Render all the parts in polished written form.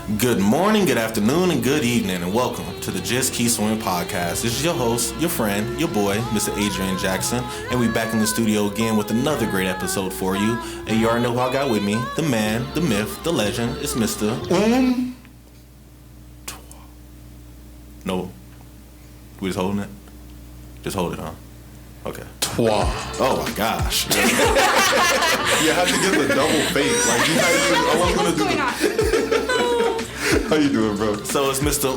Good morning, good afternoon, and good evening, and welcome to the Just Keep Swimming podcast. This is your host, your friend, your boy, Mr. Adrian Jackson, and we back in the studio again with another great episode for you. And you already know who I got with me, the man, the myth, the legend. It's Mr. No, we just holding it? Just hold it, huh? Okay. Wow. Oh my gosh. You have to get the double face. Like, What's going on? How you doing, bro? So it's Mr.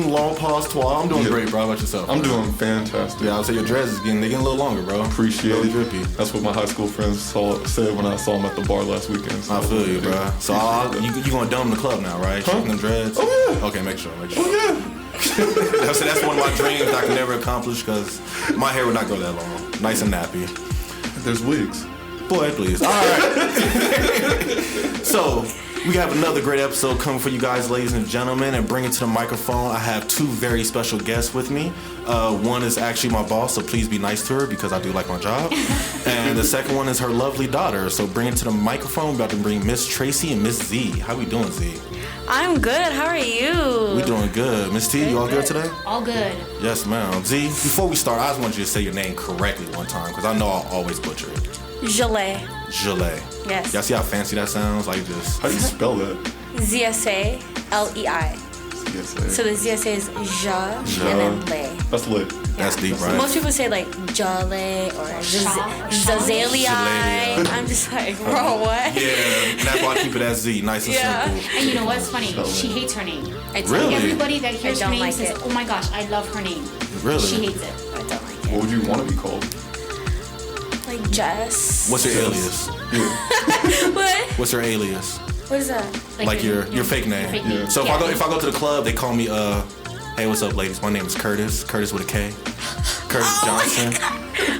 Long Pause Trois. I'm doing great, bro. How about yourself? I'm doing fantastic. Yeah, I'll say your dreads they're getting a little longer, bro. Appreciate it. Drippy. That's what my high school friends said when I saw them at the bar last weekend. So I feel you, bro. So you going dumb in the club now, right? Huh? Shaking them dreads? Oh, yeah. Okay, make sure. Oh, yeah. That's one of my dreams I can never accomplish because my hair would not grow that long. Nice and nappy. There's wigs. Boy, please. All right. So, we have another great episode coming for you guys, ladies and gentlemen, and bring it to the microphone. I have two very special guests with me. One is actually my boss, so please be nice to her because I do like my job. And the second one is her lovely daughter. So bring it to the microphone. We're about to bring Miss Tracy and Miss Z. How we doing, Z? I'm good. How are you? We doing good. Miss T, you all good today? All good. Yes, ma'am. Z, before we start, I just want you to say your name correctly one time because I know I'll always butcher it. Zsalei. Zsalei. Yes. Y'all see how fancy that sounds? Like just... How do you spell that? Zsalei. CSA. So the ZSA is Ja and then Lei. That's lit. That's deep, right? Most people say like Zsalei or Zsalei. I'm just like, bro, what? Yeah, that's why I keep it as Z, nice and simple. And you know what's funny? She hates her name. Really? Everybody that hears her don't name like says, it. "Oh my gosh, I love her name." Really? She hates it. I don't like What it. would you want to be called? Like Jess. What's your alias? What? What's your alias? What is that? Like your fake name. Fake name. So if I go to the club, they call me hey, what's up, ladies? My name is Curtis. Curtis with a K. Curtis Johnson.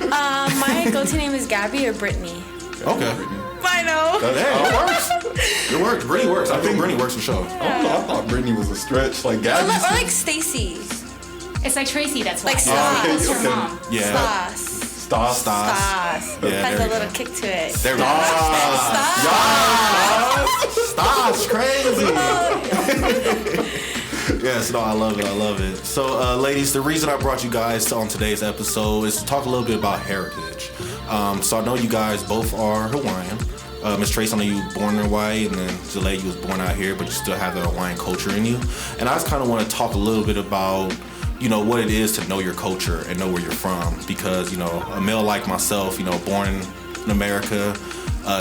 My go-to name is Gabby or Brittany. Okay. I know. Hey, it works. It works. Brittany works. I think Brittany works for sure. I don't know. I thought Brittany was a stretch. Like, Or Gabby. like Stacy. It's like Tracy. That's why. Like That's Stas. her mom. Yeah. Stas. Stas. Yeah, there has we a little go. kick to it. There we go. Stas. Crazy. Yes, no, I love it. So, ladies, the reason I brought you guys on today's episode is to talk a little bit about heritage. So I know you guys both are Hawaiian. Miss Tracy, I know you were born in Hawaii, and then Zsalei, you was born out here, but you still have the Hawaiian culture in you. And I just kind of want to talk a little bit about, you know, what it is to know your culture and know where you're from. Because, you know, a male like myself, you know, born in America,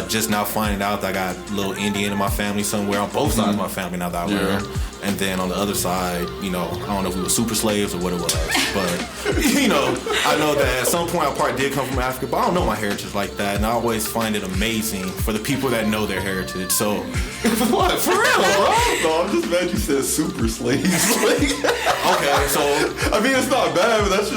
just now finding out that I got a little Indian in my family somewhere on both sides of my family now that I learned. And then on the other side, you know, I don't know if we were super slaves or what it was, but, you know, I know that at some point I probably did come from Africa, but I don't know my heritage like that, and I always find it amazing for the people that know their heritage, so... What? For real, bro? No, I'm just mad you said super slaves. Okay, so... I mean, it's not bad, but that's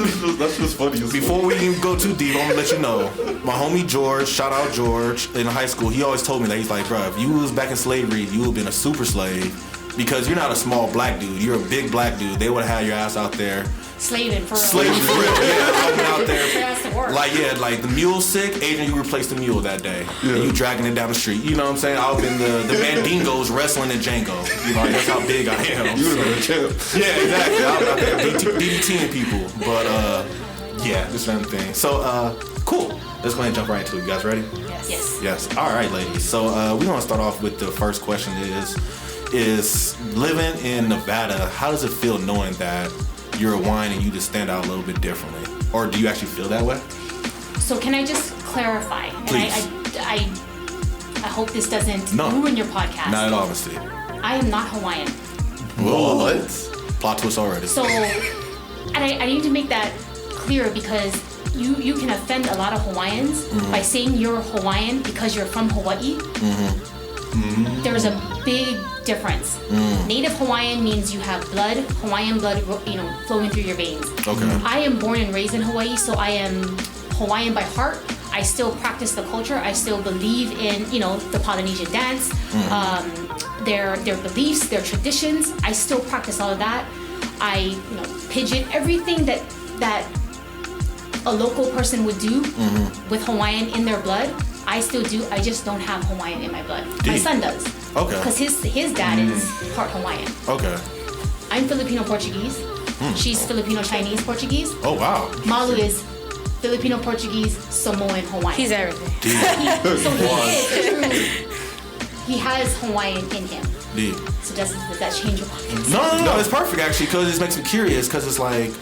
just funny. Before we even go too deep, I'm gonna let you know, my homie George, shout out George, in high school, he always told me that, he's like, bro, if you was back in slavery, you would have been a super slave. Because you're not a small black dude, you're a big black dude. They would have had your ass out there. Slaving for real. Slaving for real, yeah. I went out For there. us to work. Like the mule sick, Adrian, you replaced the mule that day. Yeah. And you dragging it down the street. You know what I'm saying? I've been the Mandingos wrestling in Django. You know, that's how big I am. You would have been a champ. Yeah, exactly. I was out there DDTing people. But, yeah, this one thing. So, cool. Let's go ahead and jump right into it. You guys ready? Yes. Yes. All right, ladies. So, we're going to start off with the first question is living in Nevada, how does it feel knowing that you're Hawaiian and you just stand out a little bit differently? Or do you actually feel that way? So can I just clarify? Please. And I hope this doesn't No. ruin your podcast. Not at all, Miss T. I am not Hawaiian. What? Plot twist already. So, and I need to make that clear because you can offend a lot of Hawaiians by saying you're Hawaiian because you're from Hawaii. There's a big difference. Native Hawaiian means you have blood, Hawaiian blood, you know, flowing through your veins. Okay. I am born and raised in Hawaii, so I am Hawaiian by heart. I still practice the culture. I still believe in, you know, the Polynesian dance, their beliefs, their traditions. I still practice all of that. I, you know, pidgin, everything that a local person would do with Hawaiian in their blood. I still do. I just don't have Hawaiian in my blood. My son does. Okay. Because his dad is part Hawaiian. Okay. I'm Filipino Portuguese. She's Filipino Chinese Portuguese. Oh wow. Malu is Filipino Portuguese Samoan Hawaiian. He's everything. He has Hawaiian in him. Deep. So does that change your pockets? No, it's perfect actually because it makes me curious because it's like,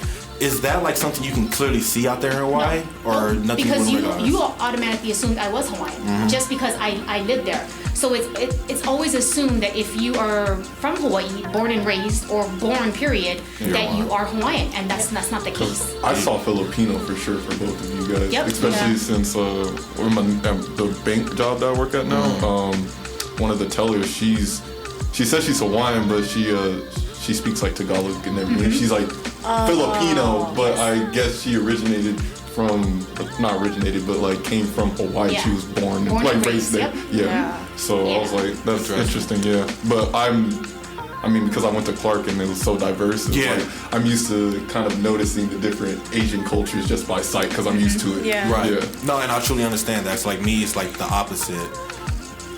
is that like something you can clearly see out there in Hawaii or nothing? Because you automatically assumed I was Hawaiian just because I lived there. So it's always assumed that if you are from Hawaii, born and raised, or born period, that you are Hawaiian, and that's not the case. I saw Filipino for sure for both of you guys, Yep. especially since the bank job that I work at now. One of the tellers, she says she's Hawaiian, but she speaks like Tagalog and everything. She's like Filipino, but I guess she but like came from Hawaii. Yeah. She was born Born like and raised there. raised, Yeah. So I was like, that's interesting. Yeah. But because I went to Clark and it was so diverse, it's like I'm used to kind of noticing the different Asian cultures just by sight because I'm used to it. Yeah. Right. Yeah. No, and I truly understand that. It's like me, it's like the opposite.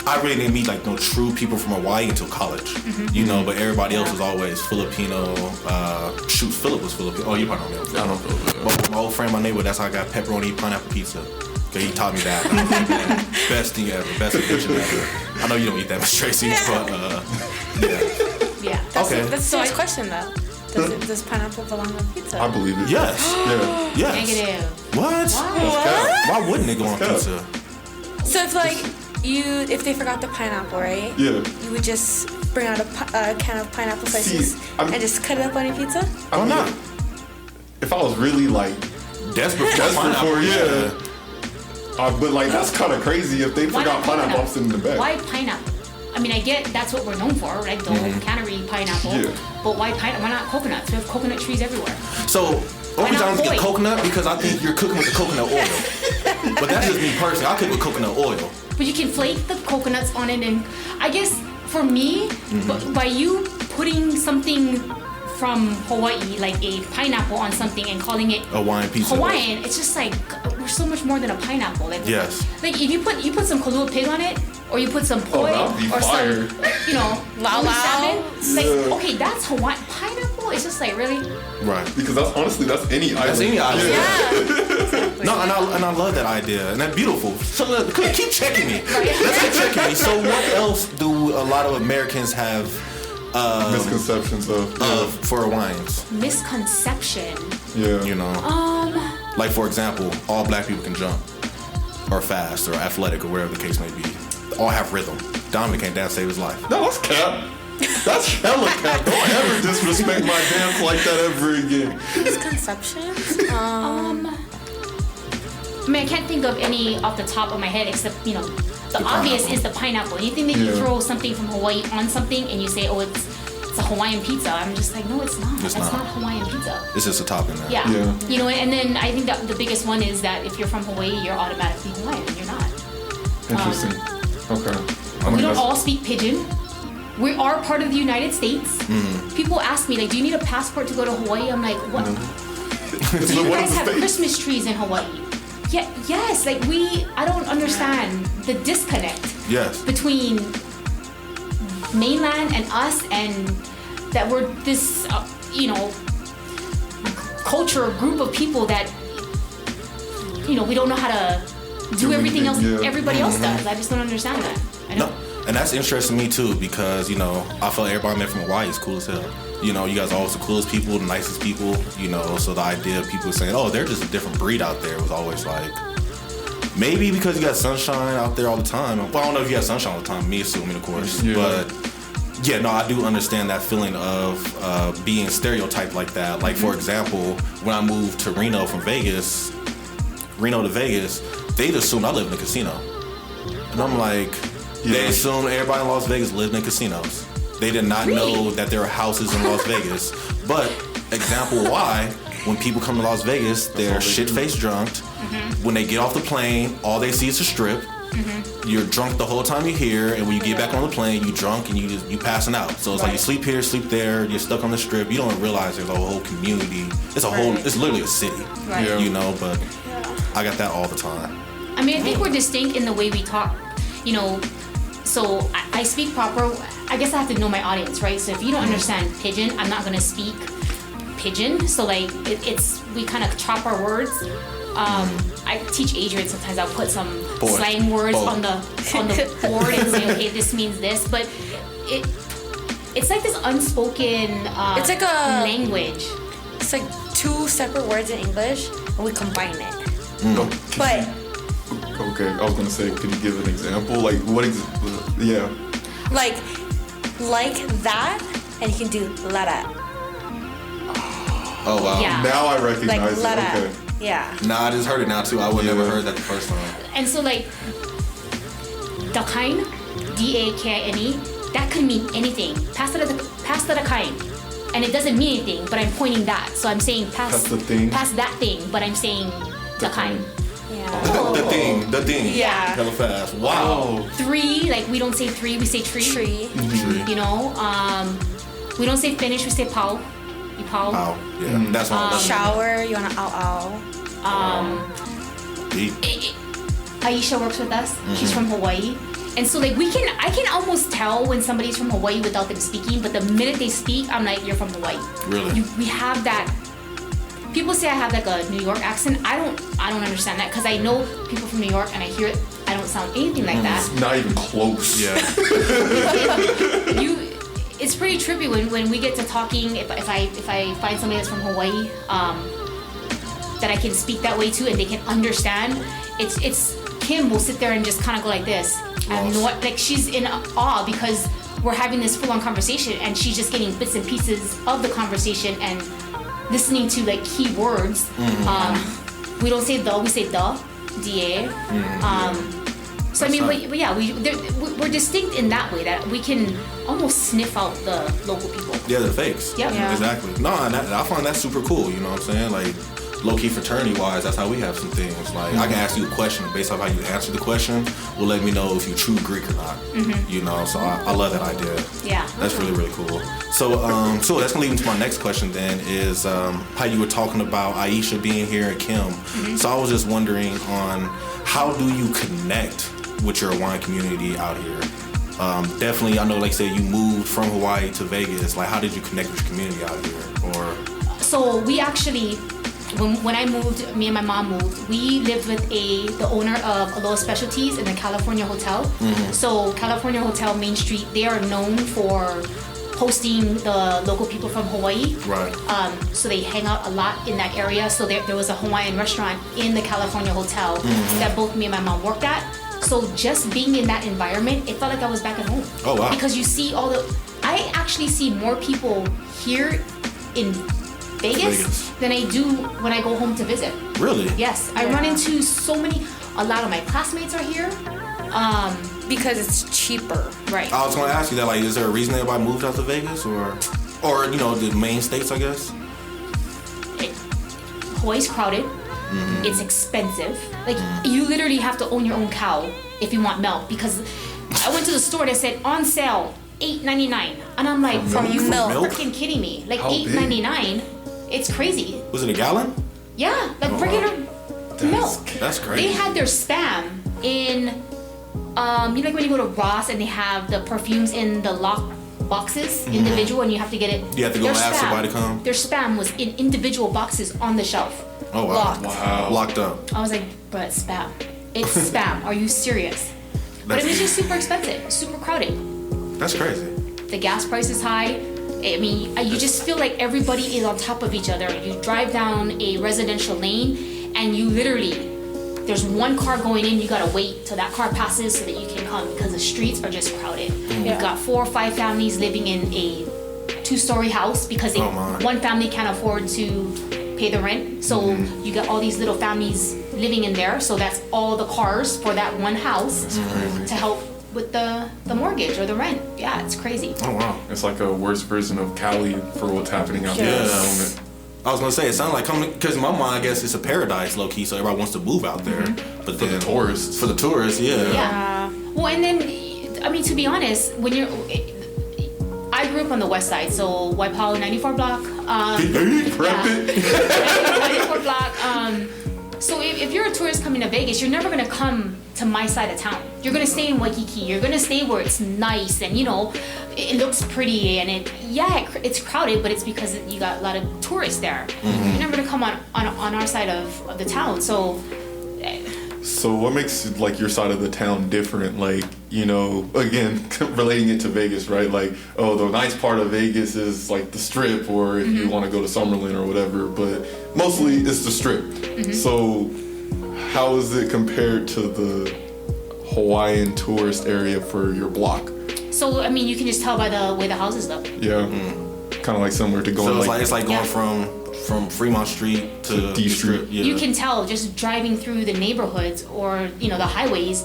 I really didn't meet like no true people from Hawaii until college, you know. But everybody else was always Filipino. Philip was Filipino. Oh, you probably don't know. I don't feel that. But my old friend, my neighbor, that's how I got pepperoni pineapple pizza. Okay, he taught me that. And I was like, man, best thing ever, best invention ever. I know you don't eat that much, Tracy, but Yeah. Okay. That's a serious question, though. Does pineapple belong on pizza? I believe it. Yes. Yeah. Yes. Negative. What? Why wouldn't it go on pizza? So if if they forgot the pineapple, right? Yeah. You would just bring out a can of pineapple slices and just cut it up on your pizza? Why not? If I was really like Desperate for desperate for but like that's kind of crazy if they Why forgot not pineapple. coconut? I'm sitting in the back. Why pineapple? I mean, I get that's what we're known for, right? The cannery pineapple. Yeah. But why pineapple? Why not coconuts? We have coconut trees everywhere. So, only not time I get oil? coconut because I think you're cooking with the coconut oil. But that's just me personally. I cook with coconut oil. But you can flake the coconuts on it, and I guess for me, by you putting something from Hawaii, like a pineapple on something and calling it Hawaiian pizza. Hawaiian, it's just like we're so much more than a pineapple. Like, Yes. Like if you put some Kahlua pig on it, or you put some poi, that'd be or fire. some, Lao lowy lao. salmon. Like, okay, that's Hawaiian pineapple. It's just like really. Right. Because that's any island. That's any island. Yeah. No, and I love that idea, and that's beautiful. So keep checking me. Let's keep checking me. So what else do a lot of Americans have Misconceptions of for Hawaiians? Misconception. yeah. You know, like for example, all black people can jump, or fast, or athletic, or whatever the case may be. All have rhythm. Dominic can't dance, save his life. No, that's cap. That's hella cap. Don't ever disrespect my dance like that ever again. Misconceptions? I mean, I can't think of any off the top of my head except, the obvious pineapple. is the pineapple. Anything that you Yeah. throw something from Hawaii on something and you say, oh, it's a Hawaiian pizza. I'm just like, no, it's not. It's That's not. not Hawaiian pizza. It's just a topping there. Yeah. Yeah. And then I think that the biggest one is that if you're from Hawaii, you're automatically Hawaiian. You're not. Interesting. Okay. We don't all speak pidgin. We are part of the United States. People ask me, like, do you need a passport to go to Hawaii? I'm like, what? Do you guys have Christmas trees in Hawaii? Yeah, yes, like I don't understand the disconnect Yes. between mainland and us, and that we're this, culture, group of people that, we don't know how to do everything else everybody else does. I just don't understand that. I No, don't. and that's interesting to me too because I felt everybody I met from Hawaii is cool as hell. You guys are always the coolest people, the nicest people. So the idea of people saying, "Oh, they're just a different breed out there," was always like, maybe because you got sunshine out there all the time. Well, I don't know if you got sunshine all the time. Me assuming, of course, but. Yeah, no, I do understand that feeling of being stereotyped like that. Like, for example, when I moved to Reno to Vegas, they'd assumed I lived in a casino. And I'm like, they assumed everybody in Las Vegas lived in casinos. They did not know that there are houses in Las Vegas. But, example why, when people come to Las Vegas, they're shit-faced drunk. When they get off the plane, all they see is a strip. You're drunk the whole time you're here, and when you get back on the plane, you drunk and you passing out. So it's like you sleep here, sleep there, you're stuck on the strip. You don't realize there's a whole community. It's literally a city. Right. Yeah. But I got that all the time. I mean, I think we're distinct in the way we talk, you know. So I speak proper. I guess I have to know my audience, right? So if you don't understand Pidgin, I'm not gonna speak Pidgin. So like we kind of chop our words. I teach Adrian sometimes. I'll put some slang words on the board and say, okay, this means this. But it's like this unspoken. It's like a language. It's like two separate words in English, and we combine it. But okay, I was gonna say, could you give an example? Like what? Yeah. like that, and you can do la da. Oh wow. Yeah. Now I recognize Like la it. da. Okay. Yeah. Nah, I just heard it now too. I would never heard that the first time. And so like dakain, D-A-K-I-N-E, that could mean anything. Pass the dakain. And it doesn't mean anything, but I'm pointing that. So I'm saying pass the thing. Pass that thing, but I'm saying dakain. Yeah. The thing. Yeah. Hella fast. Wow. Three, like we don't say three, we say tree. Tree. You know, we don't say finish, we say pao. You pao. Wow. Yeah. That's all. Shower. You wanna ow ow. Deep. Aisha works with us. She's from Hawaii. And so like I can almost tell when somebody's from Hawaii without them speaking, but the minute they speak, I'm like, you're from Hawaii. Really? We have that. People say I have like a New York accent. I don't understand that because I know people from New York and I hear it. I don't sound anything like that. It's not even close. Yeah. It's pretty trippy when we get to talking. If I find somebody that's from Hawaii, that I can speak that way to and they can understand. It's Kim will sit there and just kind of go like this. I have no, like she's in awe because we're having this full-on conversation and she's just getting bits and pieces of the conversation and listening to like key words. We don't say the, we say the, da. So I mean, but yeah, we're distinct in that way that we can almost sniff out the local people. Yeah, the fakes. Yep. Yeah. Exactly. No, and I find that super cool. You know what I'm saying? Like, low-key fraternity-wise, that's how we have some things. Like, I can ask you a question, and based off how you answer the question, will let me know if you're true Greek or not. You know, so I love that idea. Yeah. That's really, really cool. So, so that's gonna lead into my next question. Then is how you were talking about Aisha being here and Kim. So I was just wondering on how do you connect with your Hawaiian community out here? Definitely, I know, like say you moved from Hawaii to Vegas. Like, how did you connect with your community out here? Or So we actually, when I moved, me and my mom moved, we lived with the owner of Aloha Specialties in the California Hotel. So California Hotel Main Street, they are known for hosting the local people from Hawaii. right? So they hang out a lot in that area. So there was a Hawaiian restaurant in the California Hotel that both me and my mom worked at. So just being in that environment, it felt like I was back at home. Oh, wow. Because you see I actually see more people here in Vegas than I do when I go home to visit. Really? Yes, I run into a lot of my classmates are here. Because it's cheaper. Right. I was gonna ask you that. Like, is there a reason everybody moved out to Vegas, or you know, the main states, I guess? Hawaii's crowded. It's expensive. Like you literally have to own your own cow if you want milk. Because I went to the store that said on sale $8.99, and I'm like, For are you milk? freaking kidding me? Like How big? $8.99? It's crazy. Was it a gallon? Yeah, like Oh, regular milk. That's crazy. They had their spam in, you know, like when you go to Ross and they have the perfumes in the lock boxes, individual, and you have to get it. You have to go their ask spam- somebody to come? Their spam was in individual boxes on the shelf. Oh wow. Locked. Wow. Locked up. I was like, but it's spam. It's spam. Are you serious? But it was just super expensive, super crowded. That's crazy. The gas price is high. I mean, you just feel like everybody is on top of each other. You drive down a residential lane and you literally, there's one car going in, you gotta wait till that car passes so that you can come because the streets are just crowded. You've got 4 or 5 families living in a 2-story house because Oh, my. one family can't afford to pay the rent. So you got all these little families living in there. So that's all the cars for that one house to help with the mortgage or the rent. Yeah, it's crazy. Oh wow. It's like a worse version of Cali for what's happening out there at the Yes. moment. I was gonna say it sounded like coming because in my mind, I guess it's a paradise, low key. So everybody wants to move out there, but For the tourists. For the tourists, yeah. Yeah. Well, and then, I mean, to be honest, I grew up on the west side, so Waipahu 94 block. Prep it. 94 block. So if you're a tourist coming to Vegas, you're never gonna come to my side of town. You're gonna stay in Waikiki. You're gonna stay where it's nice and it looks pretty and it's crowded, but it's because you got a lot of tourists there. Mm-hmm. You're never gonna come on our side of the town. So what makes like your side of the town different? Like, again, relating it to Vegas, right? Like, the nice part of Vegas is like the Strip, or if you want to go to Summerlin or whatever, but mostly it's the Strip. So how is it compared to the Hawaiian tourist area for your block? So I mean, you can just tell by the way the houses look. Yeah, kind of like similar to going. So it's like going from Fremont Street to D Street. Yeah. You can tell just driving through the neighborhoods or the highways.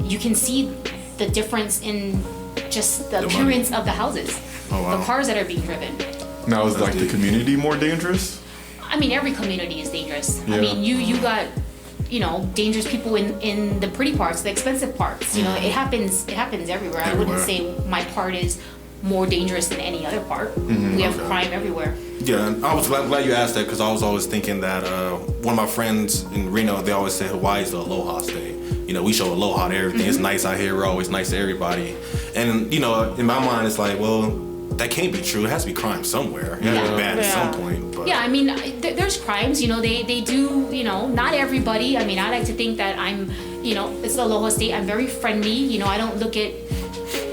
You can see the difference in just the appearance of the houses. Oh, wow. The cars that are being driven. Now is like the community more dangerous? I mean, every community is dangerous. Yeah. I mean, you got dangerous people in the pretty parts, the expensive parts. It happens everywhere. I wouldn't say my part is more dangerous than any other part. We have crime everywhere. Yeah, and I was glad you asked that, because I was always thinking that one of my friends in Reno, they always say Hawaii's the aloha state. We show aloha to everything. It's nice out here. We're always nice to everybody. And in my mind, it's like, well, that can't be true. It has to be crime somewhere. It has to be bad at some point. But. Yeah, I mean, there's crimes. They do. Not everybody. I mean, I like to think that I'm. It's the aloha state. I'm very friendly. I don't look at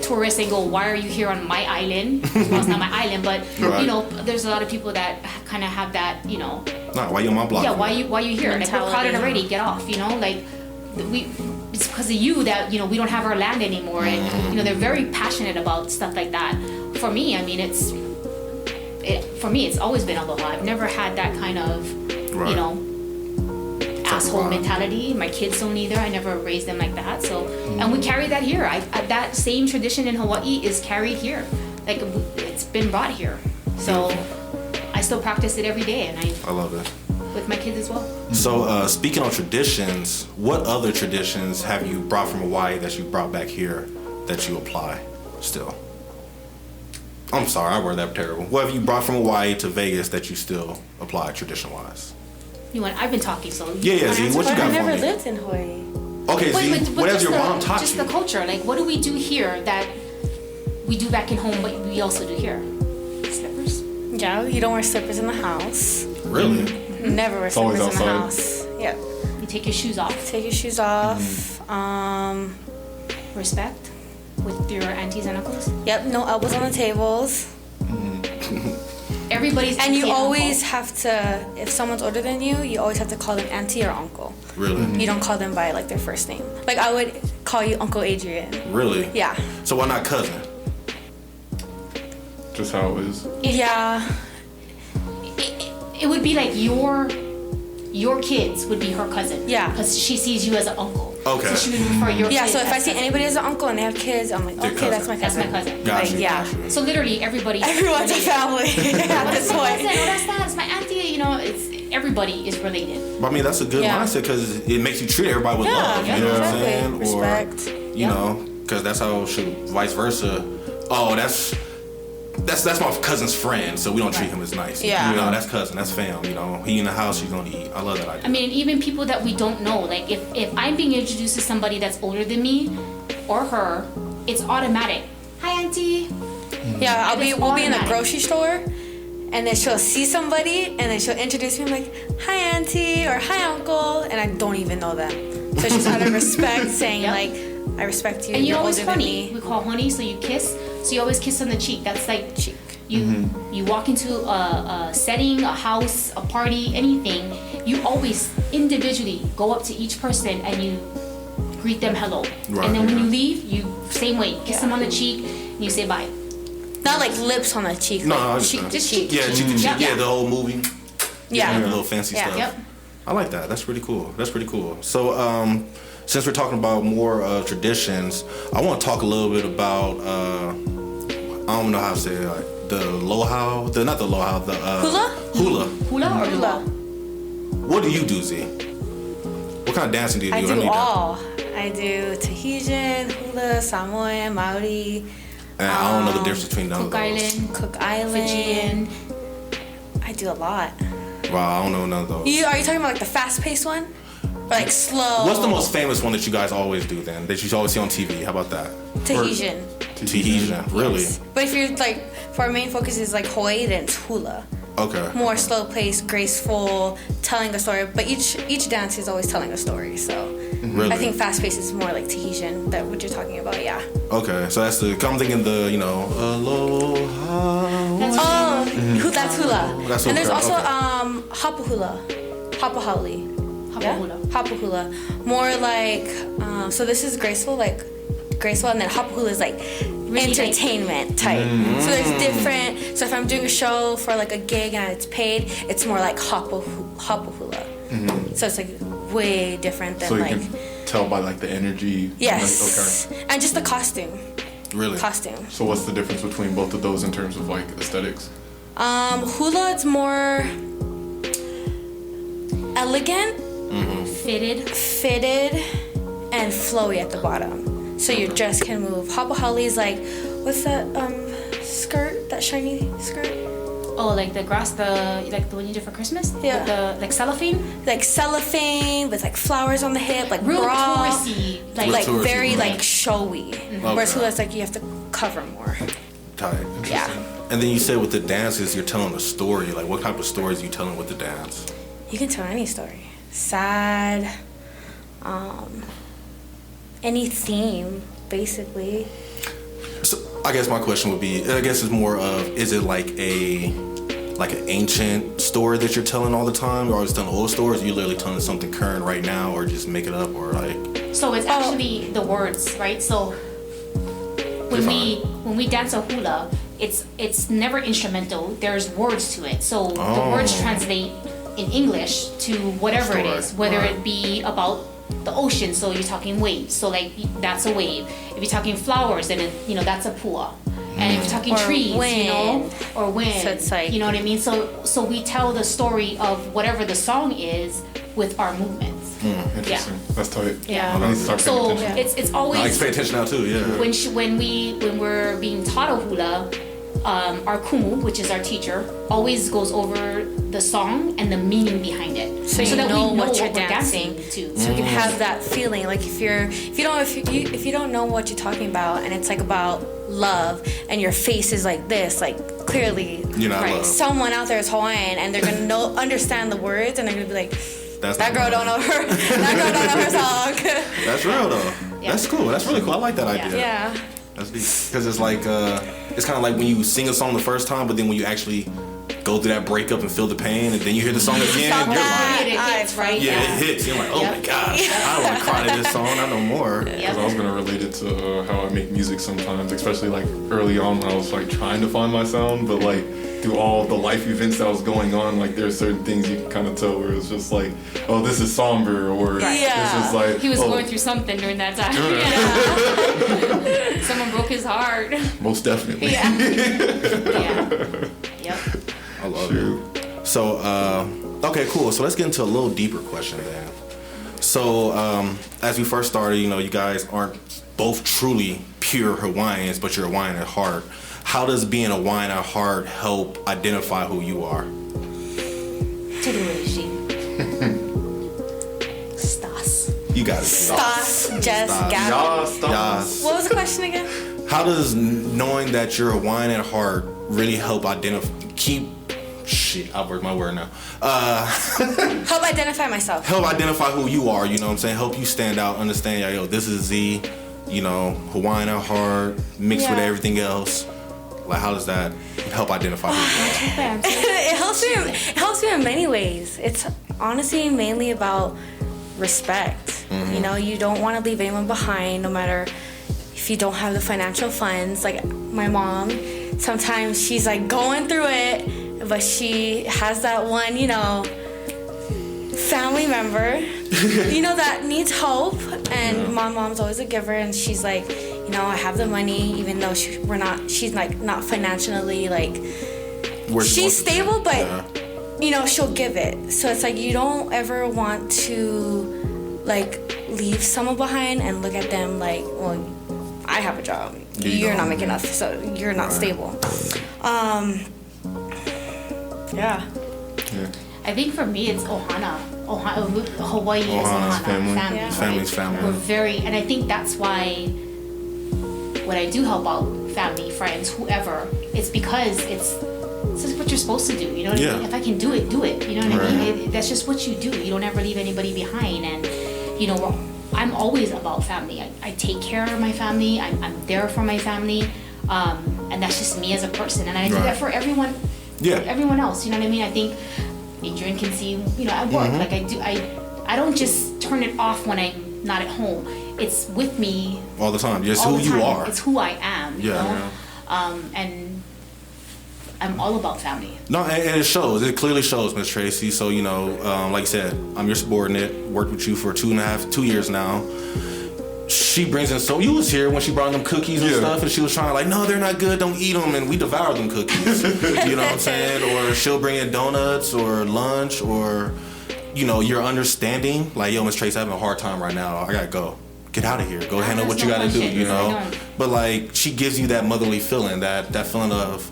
tourists and go, why are you here on my island? Well, it's not my island, but right. There's a lot of people that kind of have that, Nah, why you on my block? Yeah, why you here? Like, we're crowded already. Get off. It's because of you that we don't have our land anymore, and they're very passionate about stuff like that. For me, I mean, it's always been aloha. I've never had that kind of asshole mentality. My kids don't either. I never raised them like that. So, and we carry that here. That same tradition in Hawaii is carried here. Like, it's been brought here. So, I still practice it every day, and I love it. With my kids as well. So, speaking of traditions, what other traditions have you brought from Hawaii that you brought back here that you apply still? I'm sorry, I worded that terrible. What have you brought from Hawaii to Vegas that you still apply tradition-wise? I've been talking, so yeah. Z, what you got I for never me? lived in Hawaii. Okay, Z, what has your mom taught just you? Just the culture. Like, what do we do here that we do back in home, but we also do here? Slippers. Yeah, you don't wear slippers in the house. Really? Never wear slippers in the house. Yeah. You take your shoes off. Take your shoes off. Respect with your aunties and uncles. Yep, no elbows on the tables. Everybody's and you always have to, if someone's older than you, you always have to call them auntie or uncle. Really? You don't call them by like their first name. Like, I would call you Uncle Adrian. Really? Yeah. So why not cousin? Just how it is. Yeah. It would be like your kids would be her cousin. Yeah. Because she sees you as an uncle. Okay. So she would refer your Yeah, kids so if I as see cousin. anybody as an uncle and they have kids, I'm like, Their okay, that's cousin. my cousin. That's my cousin. Gotcha, Like, yeah. gotcha. So literally everybody's Everyone's a related. family at this That's my point. cousin. Oh, that's that. It's my auntie. It's everybody is related. But I mean, that's a good Yeah. mindset, because it makes you treat everybody with love. Yeah, You know what I'm exactly. saying? Respect. Or, you know, because that's how, vice versa. Oh, that's my cousin's friend, so we don't treat him as nice. Yeah. That's cousin, that's fam. He in the house, she's gonna eat. I love that idea. I mean, even people that we don't know. Like, if I'm being introduced to somebody that's older than me or her, it's automatic. Hi, auntie. Yeah, It's we'll be in a automatic. grocery store, and then she'll see somebody, and then she'll introduce me like, hi, auntie, or hi, uncle, and I don't even know them. So she's out of respect saying, Yep. like, I respect you, And you're you're always older than honey. me. We call honey, so you kiss. So you always kiss on the cheek. That's like Cheek. you walk into a setting, a house, a party, anything. You always individually go up to each person and you greet them hello. Right, And then when yeah. you leave, you same way, kiss them on the cheek, and you say bye. Not like lips on the cheek. No, like, I cheek understand. to cheek. Yeah, cheek to cheek. Yeah. Yeah, the whole movie. Yeah. The little fancy Yeah. stuff. Yep. I like that. That's pretty cool. So, since we're talking about more traditions, I want to talk a little bit about I don't know how to say it, like the lohau, not the lohau, the Hula? Hula. Hula or Hula. What do you do, Z? What kind of dancing do you do? I know do you all. I do Tahitian, Hula, Samoan, Maori, And I don't know the difference between none of Cook those. Island, Cook Island. Fijian. I do a lot. Wow, I don't know none of those. Are you talking about like the fast-paced one? Or like slow? What's the most famous one that you guys always do then? That you always see on TV? How about that? Tahitian. Tahitian, really? Yes. But if you're like, for our main focus is like Hawaii, then it's hula. Okay. More slow-paced, graceful, telling a story. But each dance is always telling a story. So Really? I think fast-paced is more like Tahitian. That what you're talking about, yeah. Okay, so that's the. I'm thinking the aloha. That's hula. That's and there's okay, also okay. hapa hula, hapa hauli. Hapa hula. Hapa hula. More like so this is graceful, and then hapa hula is like entertainment type. So there's different. So if I'm doing a show for like a gig and it's paid, it's more like hapa hula. So it's like way different than So you like. can tell by like the energy. Yes. Like, okay. And just the costume. Really? Costume. So what's the difference between both of those in terms of like aesthetics? Hula, it's more elegant, fitted, and flowy at the bottom. So your dress can move. Hapa hauli is like, what's that skirt? That shiny skirt? Oh, like the one you did for Christmas? Yeah. With the like cellophane? Like cellophane with like flowers on the hip, like Real bra. touristy. Real Like touristy, very right. like showy. Whereas hula's like you have to cover more. Tight. Yeah. And then you said with the dances, you're telling a story. Like, what type of stories are you telling with the dance? You can tell any story. Sad, any theme, basically. So I guess my question would be, I guess it's more of, is it like an ancient story that you're telling all the time? You're always telling old stories? Or you literally telling something current right now, or just make it up, or like? So it's actually the words, right? So when we dance a hula, it's never instrumental. There's words to it. So the words translate in English to whatever it is, whether it be about the ocean. So you're talking waves. So like that's a wave. If you're talking flowers, then that's a pua. And if you're talking Or trees, wind. or wind, So it's like- you know what I mean. So we tell the story of whatever the song is with our movements. Interesting. That's tight. Yeah. I need to start paying So attention. it's always I can pay attention now too, yeah. when we're being taught a hula, our kumu, which is our teacher, always goes over the song and the meaning behind it, So you that know we know what you're we're dancing to. So you can have that feeling, like if you don't know what you're talking about, and it's like about love, and your face is like this, like clearly, You're not right? love. Someone out there is Hawaiian, and they're gonna understand the words, and they're gonna be like, That's that not girl don't love. know her. That girl don't know her song. That's real though. Yeah. That's cool. That's really cool. I like that idea. Yeah. That's deep. Because it's like, it's kind of like when you sing a song the first time, but then when you actually go through that breakup and feel the pain, and then you hear the song again, Stop you're that. like, It hits, right? yeah, it hits. You're like, oh my gosh, I don't want to cry to this song. I know more. Because I was gonna relate it to how I make music sometimes, especially like early on when I was like trying to find my sound, but like through all the life events that was going on, like there's certain things you can kind of tell where it's just like, oh, this is somber, or Yeah. this is like, He was oh, going through something during that time. Yeah. Someone broke his heart. most definitely. Yeah. Yep. I love it. So, okay, cool. So let's get into a little deeper question then. So, as we first started, you guys aren't both truly pure Hawaiians, but you're Hawaiian at heart. How does being a Hawaiian at heart help identify who you are? Take it away, she. Stas. You got it. Stas, Jess, Stas. Gabby. Yes. What was the question again? How does knowing that you're Hawaiian at heart really help I'll work my word now. Help identify myself. Help identify who you are, you know what I'm saying? Help you stand out, understand, yo, this is Z, Hawaiian at heart, mixed with Yeah. everything else. Like, how does that help identify who you are? It helps me in many ways. It's honestly mainly about respect. You don't want to leave anyone behind, no matter if you don't have the financial funds. Like my mom, sometimes she's like going through it, but she has that one, family member, that needs help. And my mom's always a giver, and she's like, I have the money, even though she's like not financially like, Where she she's wants to stable, be. but she'll give it. So it's like you don't ever want to like leave someone behind and look at them like, well, I have a job, you're not making enough, so you're not stable. Yeah. I I think for me it's Ohana. Hawaii is Ohana. Family. Family. Yeah. Right? Family's family. We're very, and I think that's why when I do help out family, friends, whoever, it's because it's just what you're supposed to do. You know what I mean? If I can do it, do it. You know what I mean? That's just what you do. You don't ever leave anybody behind. And, you know, I'm always about family. I take care of my family. I'm there for my family. And that's just me as a person. And I do that for everyone. Yeah. Everyone else. You know what I mean? I think Adrian can see, you know, at work. Like I don't just turn it off when I'm not at home. It's with me all the time. Just all who the time. you are. It's who I am. You Yeah. know? And I'm all about family. No, and it shows. It clearly shows, Miss Tracy. So, you know, like I said, I'm your subordinate. Worked with you for 2 years now. She brings in, so you was here when she brought them cookies and stuff, and she was trying like, no, they're not good, don't eat them, and we devoured them cookies. You know what I'm saying? Or she'll bring in donuts or lunch, or, you know, your understanding, like, yo, Miss Tracy, I'm having a hard time right now. I gotta go. Get out of here. Go handle what you gotta do, you know? But like, she gives you that motherly feeling, that feeling of,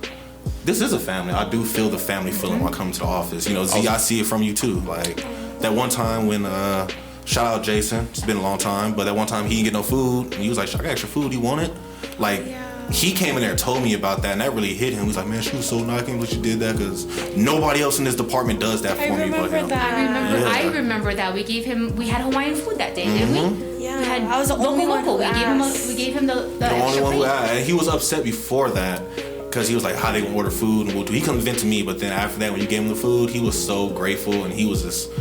this is a family. I do feel the family feeling when I come to the office. You know, Z, I see it from you too. Like, that one time when, shout out Jason, it's been a long time, but that one time he didn't get no food, and he was like, I got extra food, you want it? Like, he came in there and told me about that, and that really hit him. He was like, man, she was so knocking when she did that, because nobody else in this department does that for me but him. I remember that. We had Hawaiian food that day, didn't we? Yeah. We had I was the only one who we gave him the only one who plate. asked, and he was upset before that, because he was like, how they gonna order food, and we'll do. He couldn't vent to me, but then after that, when you gave him the food, he was so grateful, and he was just,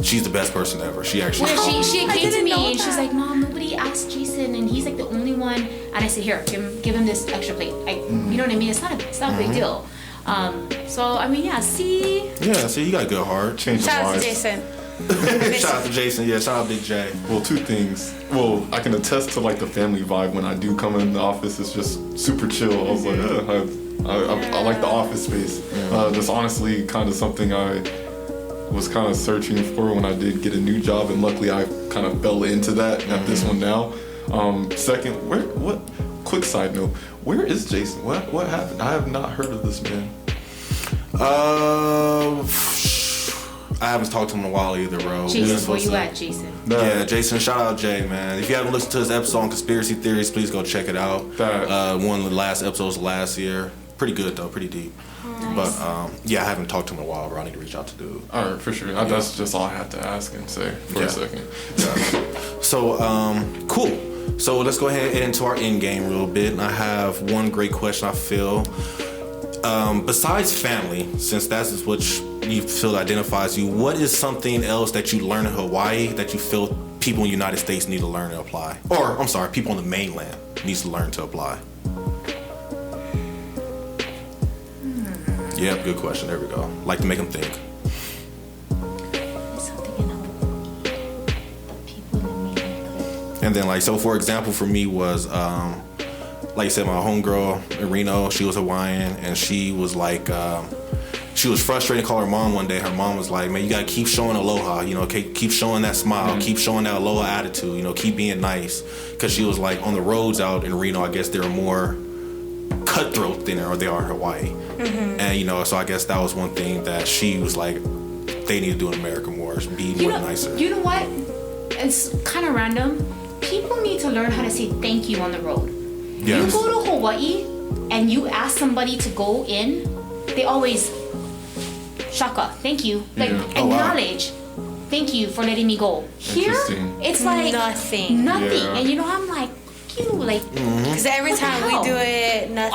she's the best person ever. She actually. Yeah, she came to me and she's like, Mom, nobody asked Jason, and he's like the only one. And I said, here, give him this extra plate. You know what I mean? It's not a big deal. So I mean, see, you got a good heart. Change Shout out to lives. Jason. Shout out to Jason. Yeah, shout out Big J. Well, two things. Well, I can attest to like the family vibe when I do come in the office. It's just super chill. I was like, I like the office space. That's honestly kind of something I was kind of searching for when I did get a new job, and luckily I kind of fell into that at this one now. Second, quick side note, where is Jason? What happened? I have not heard of this man. I haven't talked to him in a while either, bro. Jason, where you at, Jason? Yeah, Jason, shout out Jay, man. If you haven't listened to his episode on conspiracy theories, please go check it out. One of the last episodes last year. Pretty good though, pretty deep. Nice. But I haven't talked to him in a while, bro. I need to reach out to dude. All right, for sure. That's just all I had to ask and say for a second. Yeah. So, cool. So let's go ahead and into our end game a little bit. And I have one great question I feel. Besides family, since that's what you feel identifies you, what is something else that you learn in Hawaii that you feel people in the United States need to learn to apply? Or, I'm sorry, people on the mainland needs to learn to apply? Yep, good question. There we go. Like to make them think. And then, like, so for example, for me was, like I said, my homegirl in Reno, she was Hawaiian, and she was like, she was frustrated to call her mom one day. Her mom was like, man, you gotta keep showing aloha, you know, keep showing that smile, keep showing that aloha attitude, you know, keep being nice. Because she was like, on the roads out in Reno, I guess they're more cutthroat than they are in Hawaii. And, you know, so I guess that was one thing that she was like, they need to do in America more, is be more nicer. You know what? It's kind of random. People need to learn how to say thank you on the road. Yes. You go to Hawaii and you ask somebody to go in, they always, shaka, thank you. Like, acknowledge, thank you for letting me go. Here, it's like nothing. Yeah. And you know, I'm like, because every time we do it, nothing.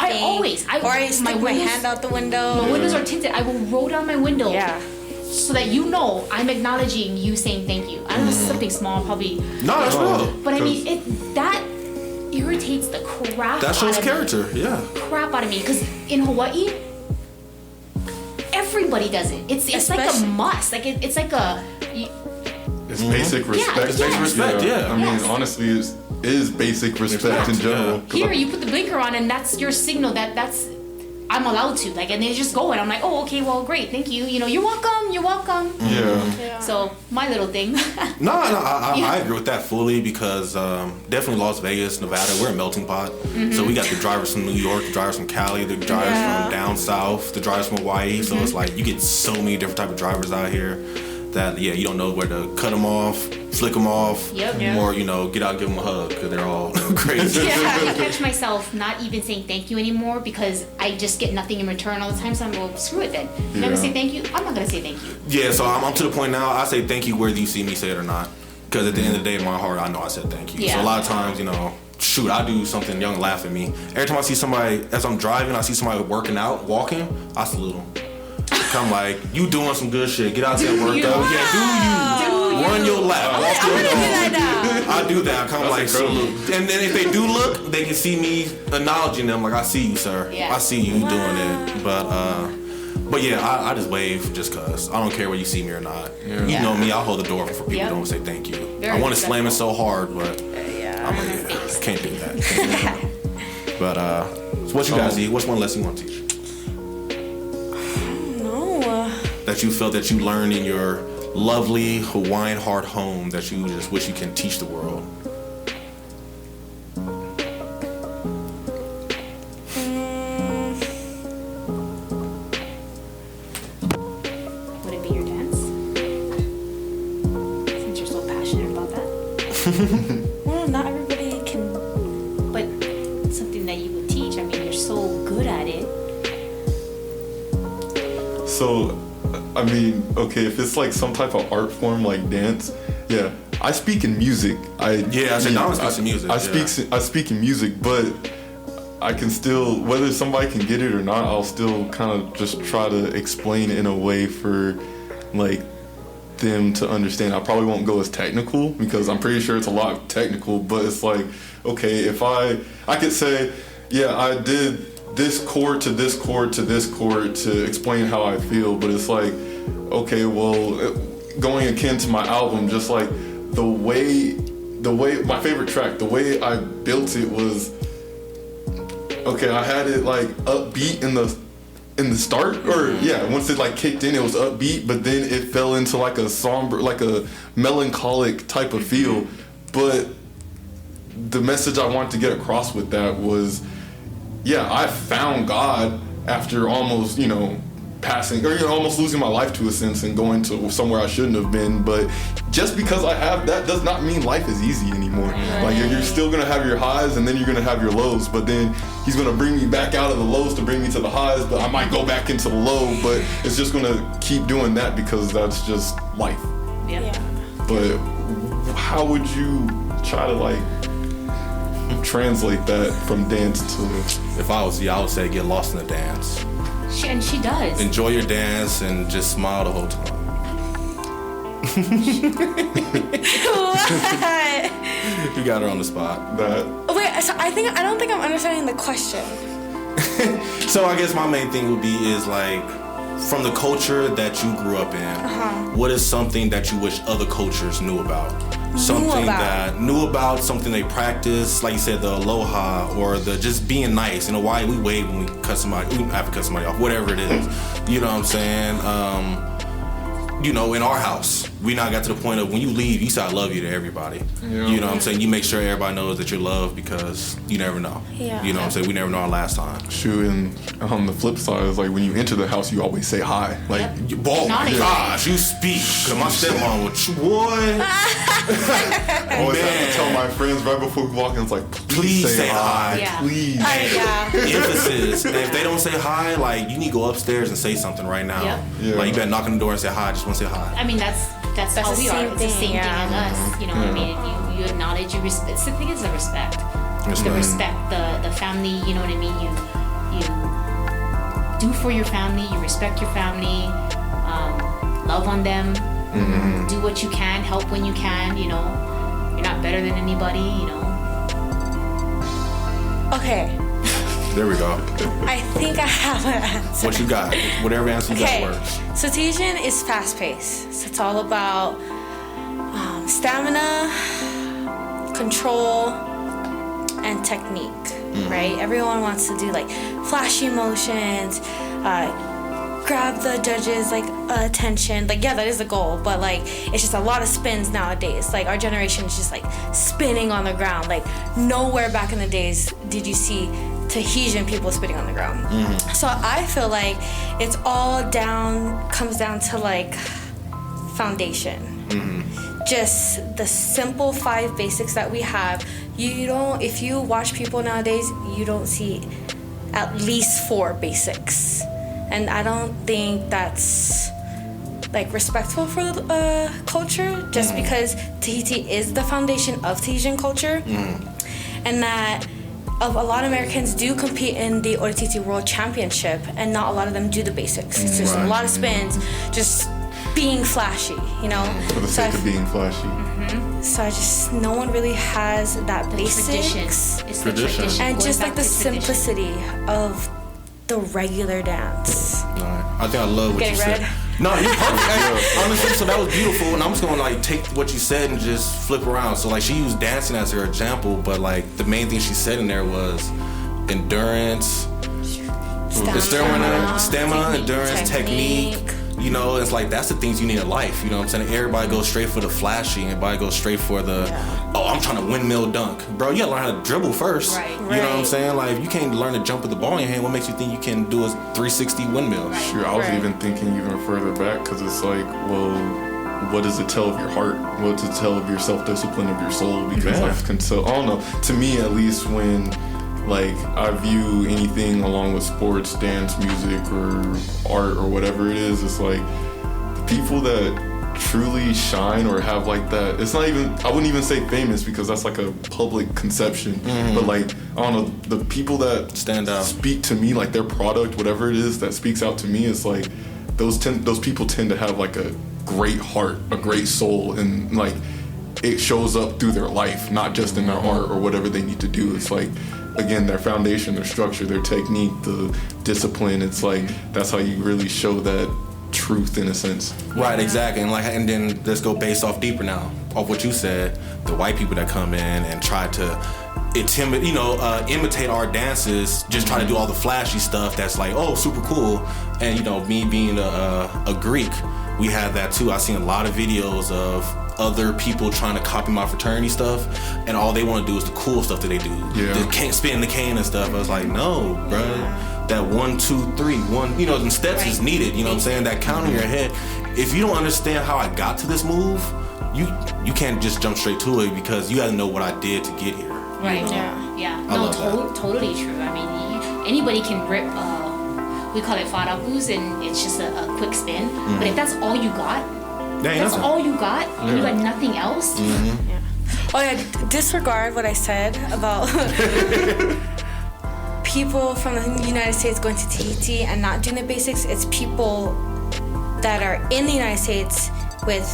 I stick my hand out the window. My windows are tinted. I will roll down my window. Yeah. So that you know I'm acknowledging you saying thank you. I don't know, something small, probably. No, that's real. But I mean, that irritates the crap. That shows out of character. Me. Yeah. Crap out of me, because in Hawaii, everybody does it. It's like a must. Like it's like a. It's basic respect. It's basic respect. Yeah. I mean, honestly, is basic respect in general. Here, you put the blinker on, and that's your signal. That's I'm allowed to, like, and they just go, and I'm like, oh, okay, well, great, thank you, you know, you're welcome. Yeah. So my little thing. I agree with that fully because definitely Las Vegas, Nevada, we're a melting pot. So we got the drivers from New York, the drivers from Cali, the drivers from down south, the drivers from Hawaii. So it's like you get so many different type of drivers out here that you don't know where to cut them off, flick them off, or get out and give them a hug because they're all crazy. I catch myself not even saying thank you anymore because I just get nothing in return all the time. So I'm well, screw it then. You're not gonna say thank you. I'm not gonna say thank you. Yeah, so I'm to the point now. I say thank you whether you see me say it or not, because at the end of the day, in my heart, I know I said thank you. Yeah. So a lot of times, shoot, I do something, young laugh at me. Every time I see somebody, as I'm driving, I see somebody working out, walking, I salute them. I'm like, you doing some good shit. Get out there and work out. Yeah, do you. Run your lap. Walk your dog. I do that. I kind of like salute. And then if they do look, they can see me acknowledging them. Like, I see you, sir. Yeah. I see you doing it. But yeah, I just wave just cause. I don't care whether you see me or not. Yeah. You know me, I'll hold the door for people who don't say thank you. I want to slam it so hard, but I'm like, can't do that. But so what you guys eat? What's one lesson you want to teach? That you felt that you learned in your lovely Hawaiian heart home that you just wish you can teach the world? Would it be your dance? Since you're so passionate about that. Well, not everybody can. But something that you would teach. I mean, you're so good at it. So, I mean, okay, if it's like some type of art form like dance, I speak in music. I speak in music. I speak in music, but I can still, whether somebody can get it or not, I'll still kind of just try to explain it in a way for like them to understand. I probably won't go as technical because I'm pretty sure it's a lot technical, but it's like, okay, if I could say, I did this chord to this chord to this chord to explain how I feel, but it's like, okay, well, going akin to my album, just like the way my favorite track, the way I built it was, okay, I had it like upbeat in the start, or once it like kicked in, it was upbeat, but then it fell into like a somber, like a melancholic type of feel. But the message I wanted to get across with that was, I found God after almost, passing, or almost losing my life to a sense and going to somewhere I shouldn't have been. But just because I have that does not mean life is easy anymore. Like you're still gonna have your highs and then you're gonna have your lows, but then he's gonna bring me back out of the lows to bring me to the highs, but I might go back into the low, but it's just gonna keep doing that because that's just life. But how would you try to like translate that from dance to... If I was you, I would say get lost in the dance. She does. Enjoy your dance and just smile the whole time. What? You got her on the spot. Wait, so I don't think I'm understanding the question. So I guess my main thing would be is like, from the culture that you grew up in, what is something that you wish other cultures knew about? Something they practice, like you said, the aloha or the just being nice. Why we wave when we cut somebody, we have to cut somebody off, whatever it is. You know what I'm saying? In our house, we now got to the point of when you leave, you say I love you to everybody. Yeah. You know what I'm saying? You make sure everybody knows that you're loved because you never know. Yeah. You know what I'm saying? We never know our last time. Shoot, and on the flip side, it's like when you enter the house, you always say hi. Like, oh my gosh, you speak. Cause my stepmom would, boy. I always have to tell my friends right before we walk in, it's like, please say hi. Yeah. Please. Emphasis. And if they don't say hi, like, you need to go upstairs and say something right now. Yeah. Like, you better knock on the door and say hi. I just want to say hi. I mean, that's how we are. It's the same thing as us. You know what I mean? You acknowledge, you respect. The thing is the respect. The respect, the family. You know what I mean? You do for your family. You respect your family. Love on them. Do what you can. Help when you can. You're not better than anybody. Okay. There we go. I think I have an answer. What you got? Whatever answer you got works. So Tahitian is fast-paced. So it's all about stamina, control, and technique. right? Everyone wants to do like flashy motions, grab the judges like attention. Like, yeah, that is the goal, but like it's just a lot of spins nowadays. Like our generation is just like spinning on the ground. Like nowhere back in the days did you see Tahitian people spinning on the ground. So I feel like it's all comes down to like foundation. Just the simple 5 basics that we have. If you watch people nowadays, you don't see at least 4 basics. And I don't think that's like respectful for culture, just because Tahiti is the foundation of Tahitian culture. And that a lot of Americans do compete in the Oratiti World Championship, and not a lot of them do the basics. It's just a lot of spins, just being flashy, you know? For the sake of being flashy. So no one really has that basics. It's the tradition. And just like the simplicity of the regular dance. I think I love what you said. Red? No, you're perfect. Honestly, so that was beautiful, and I'm just gonna like take what you said and just flip around. So like she used dancing as her example, but like the main thing she said in there was endurance, stamina, endurance, technique. You know, it's like that's the things you need in life. You know what I'm saying? Everybody goes straight for the flashy, everybody goes straight for the I'm trying to windmill dunk. Bro, you gotta learn how to dribble first. Right. You know what I'm saying? Like, if you can't learn to jump with the ball in your hand, what makes you think you can do a 360 windmill? Right. Sure, I was even thinking even further back, because it's like, well, what does it tell of your heart? What does it tell of your self-discipline, of your soul? Because I can tell, I don't know, to me at least, when like I view anything along with sports, dance, music, or art, or whatever it is, it's like the people that truly shine or have like that, it's not even, I wouldn't even say famous, because that's like a public conception, but like, I don't know, the people that stand out, speak to me, like their product, whatever it is that speaks out to me, is like those people tend to have like a great heart, a great soul, and like it shows up through their life, not just in their art or whatever they need to do. It's like, again, their foundation, their structure, their technique, the discipline. It's like, that's how you really show that truth, in a sense. Right, exactly. And then let's go based off deeper now, off what you said, the white people that come in and try to imitate our dances, just try to do all the flashy stuff that's like, oh, super cool. And you know, me being a Greek, we had that too. I've seen a lot of videos of other people trying to copy my fraternity stuff, and all they want to do is the cool stuff that they do. Spin the cane and stuff. I was like, no, bro. That 1, 2, 3, 1, you know, them steps is needed. You know what I'm saying? That count in your head. If you don't understand how I got to this move, you can't just jump straight to it, because you got to know what I did to get here. Right. You know? Yeah. I No, love totally true. I mean, anybody can rip. We call it farapus, and it's just a quick spin. But if that's all you got, all you got, and you got nothing else. Oh yeah, disregard what I said about people from the United States going to Tahiti and not doing the basics. It's people that are in the United States with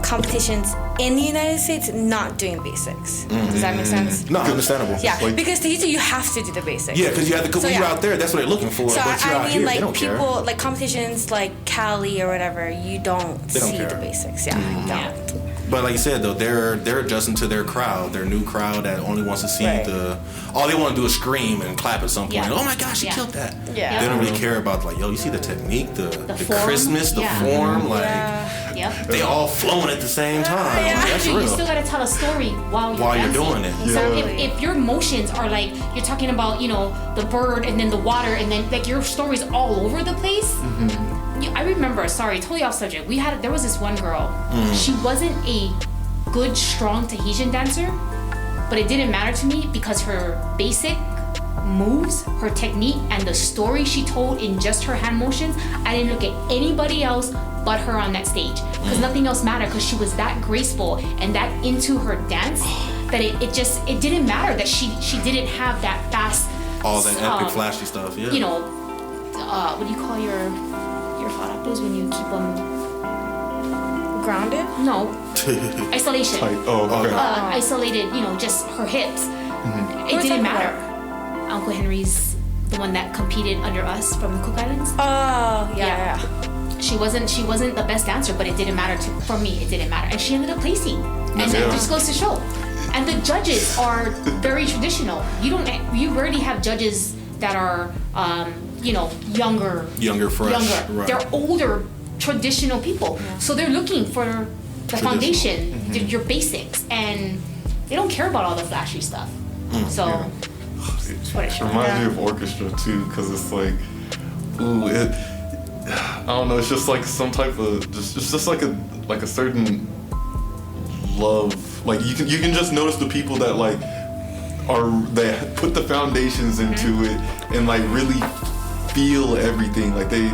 competitions in the United States not doing basics. Does that make sense? No, understandable. Yeah, because Tahiti you have to do the basics. Yeah, because you have to. When you're out there, that's what they're looking for. So but you're out here, like they don't people, care. like competitions like Cali or whatever, you don't see care. the basics. Yeah, you don't. But like you said though, they're adjusting to their crowd, their new crowd that only wants to see all they want to do is scream and clap at some point. Oh my gosh, she killed that. Yeah. They don't really care about like, yo, you see the technique, the form? crispness, the form, like they all flowing at the same time. Like, that's You real. still gotta tell a story while you're doing it. So if your motions are like, you're talking about, you know, the bird and then the water, and then like your story's all over the place. I remember, sorry, totally off subject. There was this one girl. She wasn't a good, strong Tahitian dancer, but it didn't matter to me because her basic moves, her technique, and the story she told in just her hand motions, I didn't look at anybody else but her on that stage, because nothing else mattered, because she was that graceful and that into her dance that it didn't matter that she didn't have that fast, all that epic flashy stuff. Yeah. You know, what do you call your farapus when you keep them grounded? No, isolation. Isolated. You know, just her hips. It didn't matter. Uncle Henry's the one that competed under us from the Cook Islands. Oh, yeah. She wasn't the best dancer, but it didn't matter for me. It didn't matter, and she ended up placing. And that just goes to show. And the judges are very traditional. You rarely have judges that are, younger. Younger, fresh. Right. They're older, traditional people. Yeah. So they're looking for the foundation, your basics, and they don't care about all the flashy stuff. So that's what it shows. It reminds me of orchestra too, because it's like, I don't know. It's just like some type of just like a certain love. Like you can just notice the people that like they put the foundations into it and like really feel everything. Like they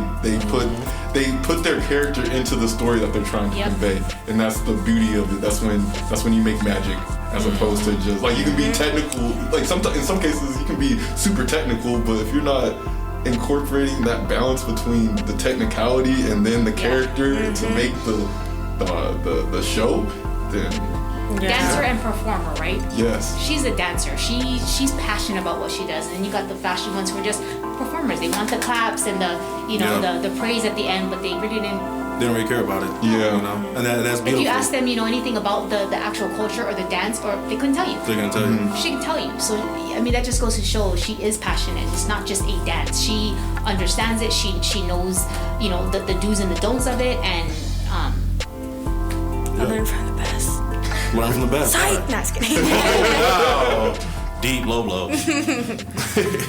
put their character into the story that they're trying to convey, and that's the beauty of it. That's when you make magic, as opposed to just like you can be technical. Like sometimes in some cases you can be super technical, but if you're not incorporating that balance between the technicality and then the character to make the show, then dancer and performer, right? Yes. She's a dancer. She's passionate about what she does, and then you got the flashy ones who are just performers. They want the claps and the praise at the end, but they really didn't really care about it. Yeah. And that's beautiful. If you ask them, anything about the actual culture or the dance, or they couldn't tell you. They're gonna tell you. She can tell you. So I mean, that just goes to show she is passionate. It's not just a dance. She understands it. She knows the do's and the don'ts of it, and I learned from the best. Learn from the best. Psych! Nah, just kidding. Wow. Deep low blow.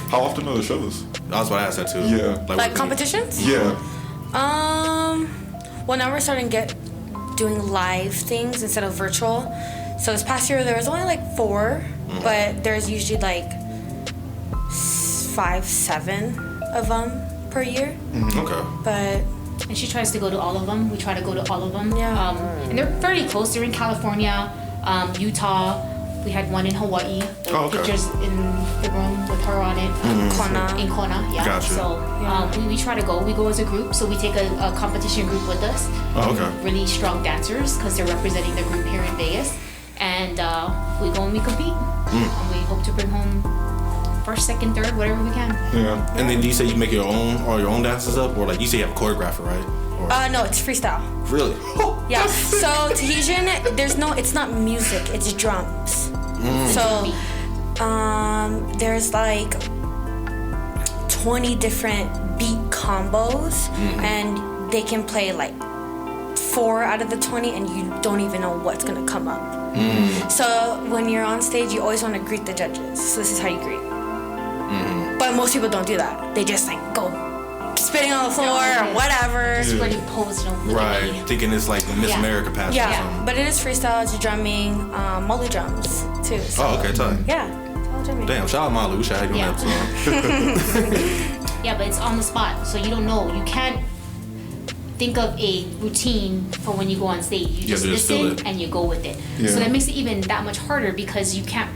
How often are the shows? I was about to ask that too. Yeah. Like competitions? Yeah. Well, now we're starting to doing live things instead of virtual. So this past year there was only like 4, but there's usually like 5, 7 of them per year. Okay. But and she tries to go to all of them. We try to go to all of them. Yeah. And they're fairly close. They're in California, Utah. We had one in Hawaii. Pictures in the room with her on it. In Kona, yeah. Gotcha. So we try to go. We go as a group. So we take a competition group with us. Really strong dancers because they're representing the group here in Vegas. And we go and we compete. And we hope to bring home first, second, third, whatever we can. Yeah. And then do you say you make your own dances up, or like you say you have a choreographer, right? Or... no, it's freestyle. Really? Yeah. So Tahitian, it's not music, it's drums. So there's like 20 different beat combos, and they can play like 4 out of the 20, and you don't even know what's gonna come up. So when you're on stage, you always want to greet the judges. So this is how you greet. But most people don't do that. They just like go spitting on the floor or whatever. Just really pose, right. Thinking it's like the Miss America pass or something. But it is freestyle, it's drumming, Mali drums too. So. Okay, tight. Yeah, it's all drumming. Damn, shout out Mali. We should have you on that episode. Yeah, but it's on the spot, so you don't know. You can't think of a routine for when you go on stage. You just listen and you go with it. Yeah. So that makes it even that much harder because you can't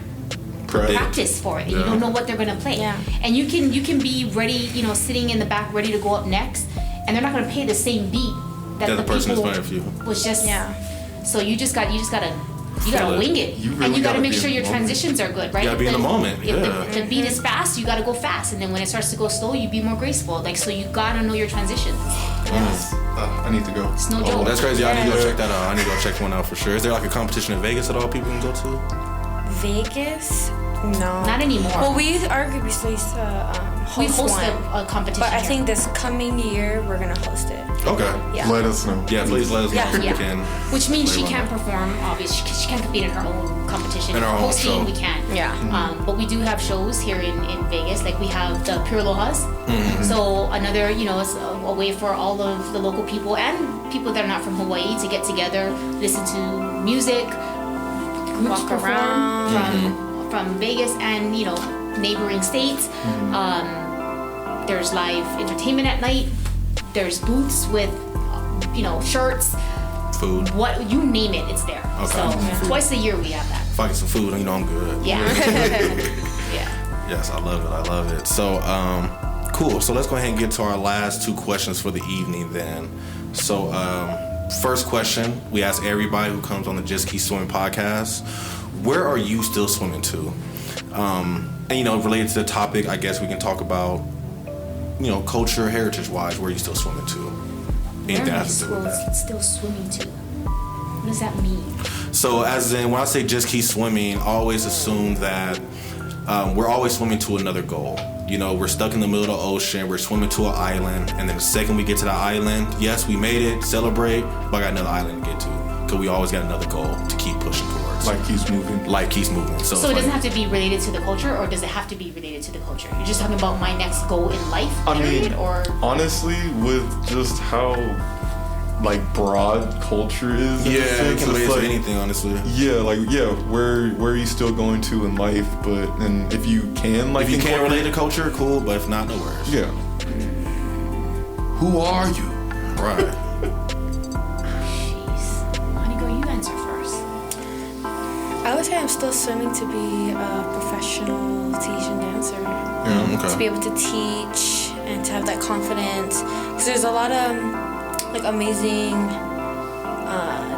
practice for it. And you don't know what they're gonna play. Yeah. And you can be ready, sitting in the back ready to go up next, and they're not gonna play the same beat that the person is playing for you. Was just So you gotta wing it. And you gotta make sure your transitions are good, right? You gotta be in the moment. If the beat is fast, you gotta go fast, and then when it starts to go slow, you be more graceful. So you gotta know your transitions. Yes. I need to go. It's no joke. That's crazy. I need to go check that out. I need to go check one out for sure. Is there like a competition in Vegas at all people can go to? Vegas? No. Not anymore. Well, our group used to host a competition. But I think this coming year we're gonna host it. Okay. Yeah. Let us know. Yeah, please let us know if you can. Which means she can't perform, obviously. She can't compete in her own competition. In our own hosting, show. we can. Yeah. But we do have shows here in Vegas. Like we have the Pure Aloha's. So another, it's a way for all of the local people and people that are not from Hawaii to get together, listen to music, groups perform from Vegas and neighboring states. There's live entertainment at night. There's booths with shirts, food, what you name it, it's there. Okay. So twice a year we have that. If I get some food, I'm good. Yeah. Yes, I love it. So cool. So let's go ahead and get to our last 2 questions for the evening then. So first question we ask everybody who comes on the Just Keep Swimming podcast: where are you still swimming to? And related to the topic, I guess we can talk about culture, heritage wise, where are you still swimming to? Anything that has to do with that. Still swimming to? What does that mean? So as in, when I say just keep swimming, I always assume that we're always swimming to another goal. You know, we're stuck in the middle of the ocean, we're swimming to an island, and then the second we get to that island, yes, we made it, celebrate, but I got another island to get to. Because we always got another goal to keep pushing towards. Life keeps moving. Life keeps moving. So it doesn't have to be related to the culture, or does it have to be related to the culture? You're just talking about my next goal in life, period, or? Honestly, with just how like broad culture is. Yeah, it can relate like, to anything, honestly. Yeah, where are you still going to in life? But and if you can, like, if you can't relate to culture, cool. But if not, no worries. Yeah. Who are you? Right. Jeez, honey, girl, you answer first. I would say I'm still swimming to be a professional Tahitian dancer. Yeah. Okay. To be able to teach and to have that confidence, because there's a lot of like amazing